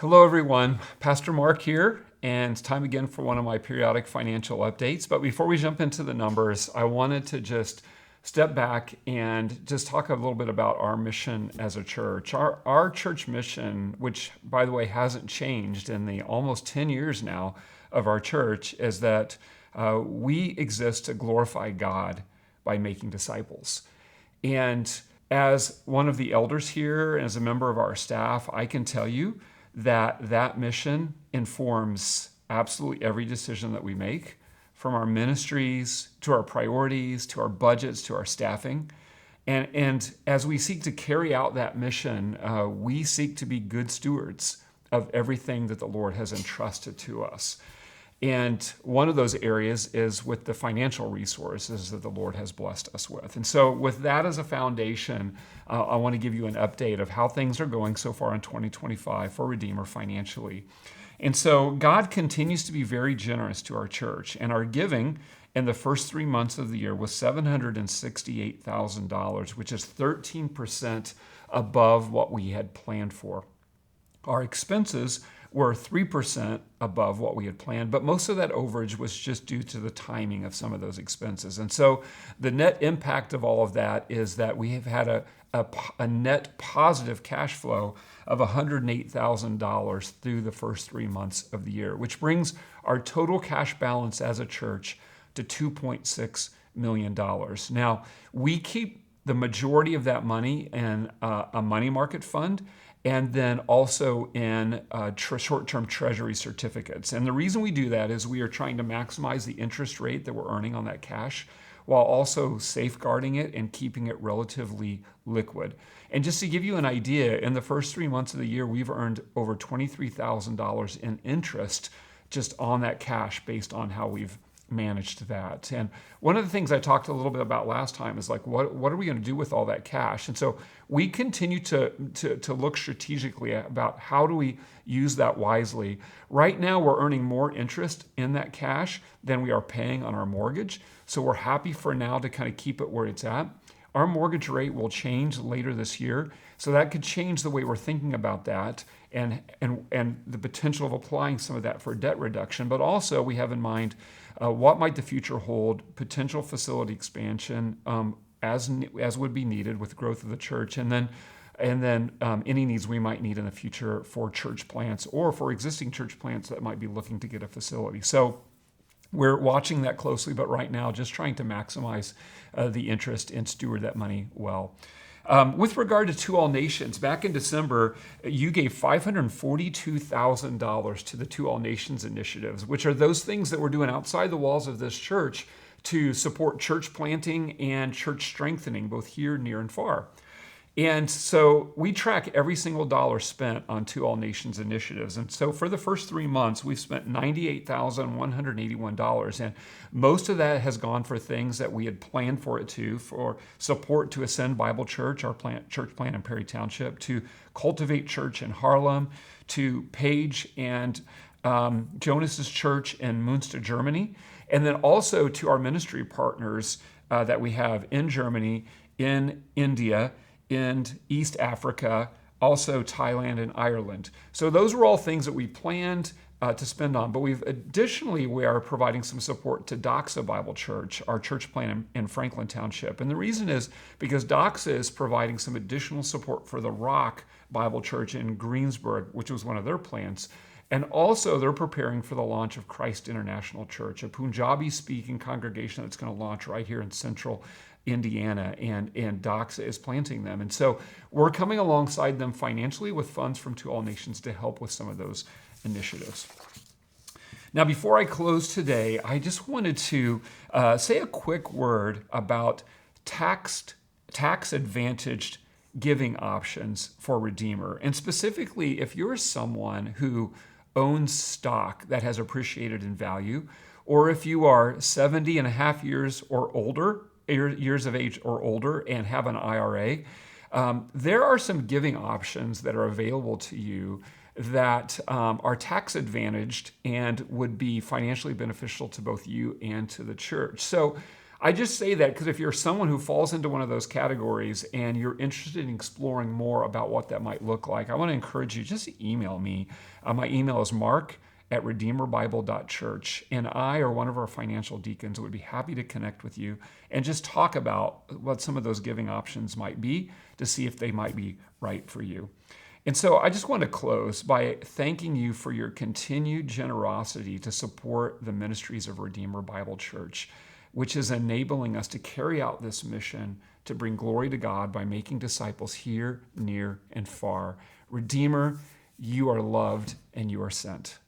Hello, everyone. Pastor Mark here, and it's time again for one of my periodic financial updates. But before we jump into the numbers, I wanted to just step back and just talk a little bit about our mission as a church. Our church mission, which, by the way, hasn't changed in the almost 10 years now of our church, is that we exist to glorify God by making disciples. And as one of the elders here, as a member of our staff, I can tell you that mission informs absolutely every decision that we make, from our ministries to our priorities to our budgets to our staffing. And as we seek to carry out that mission, we seek to be good stewards of everything that the Lord has entrusted to us. And one of those areas is with the financial resources that the Lord has blessed us with. And so, with that as a foundation, I want to give you an update of how things are going so far in 2025 for Redeemer financially. And so, God continues to be very generous to our church, and our giving in the first 3 months of the year was $768,000, which is 13% above what we had planned for. Our expenses were 3% above what we had planned, but most of that overage was just due to the timing of some of those expenses. And so the net impact of all of that is that we have had a net positive cash flow of $108,000 through the first 3 months of the year, which brings our total cash balance as a church to $2.6 million. Now, we keep the majority of that money in a money market fund, and then also in short-term treasury certificates. And the reason we do that is we are trying to maximize the interest rate that we're earning on that cash while also safeguarding it and keeping it relatively liquid. And just to give you an idea, in the first 3 months of the year, we've earned over $23,000 in interest just on that cash based on how we've managed that. And one of the things I talked a little bit about last time is like, what are we going to do with all that cash? And so we continue to look strategically about how do we use that wisely. Right now, we're earning more interest in that cash than we are paying on our mortgage. So we're happy for now to kind of keep it where it's at. Our mortgage rate will change later this year, so that could change the way we're thinking about that and the potential of applying some of that for debt reduction. But also we have in mind what might the future hold, potential facility expansion as would be needed with growth of the church, and then any needs we might need in the future for church plants or for existing church plants that might be looking to get a facility. So we're watching that closely, but right now just trying to maximize the interest and steward that money well. With regard to To All Nations, back in December, you gave $542,000 to the To All Nations initiatives, which are those things that we're doing outside the walls of this church to support church planting and church strengthening, both here, near, and far. And so we track every single dollar spent on To All Nations initiatives. And so for the first 3 months, we've spent $98,181. And most of that has gone for things that we had planned for it to, for support to Ascend Bible Church, our church plant in Perry Township, to Cultivate Church in Harlem, to Paige and Jonas's church in Münster, Germany, and then also to our ministry partners that we have in Germany, in India, in East Africa, also Thailand and Ireland. So those were all things that we planned to spend on. But we are providing some support to Doxa Bible Church, our church plant in Franklin Township. And the reason is because Doxa is providing some additional support for the Rock Bible Church in Greensburg, which was one of their plants. And also they're preparing for the launch of Christ International Church, a Punjabi-speaking congregation that's going to launch right here in central Indiana, and Doxa is planting them. And so we're coming alongside them financially with funds from To All Nations to help with some of those initiatives. Now, before I close today, I just wanted to say a quick word about tax-advantaged giving options for Redeemer. And specifically, if you're someone who owns stock that has appreciated in value, or if you are 70 and a half years or older, years of age or older and have an IRA, there are some giving options that are available to you that are tax advantaged and would be financially beneficial to both you and to the church. So I just say that because if you're someone who falls into one of those categories and you're interested in exploring more about what that might look like, I want to encourage you, just email me. My email is mark@redeemerbible.church, and I or one of our financial deacons would be happy to connect with you and just talk about what some of those giving options might be to see if they might be right for you. And so I just want to close by thanking you for your continued generosity to support the ministries of Redeemer Bible Church, which is enabling us to carry out this mission to bring glory to God by making disciples here, near, and far. Redeemer, you are loved and you are sent.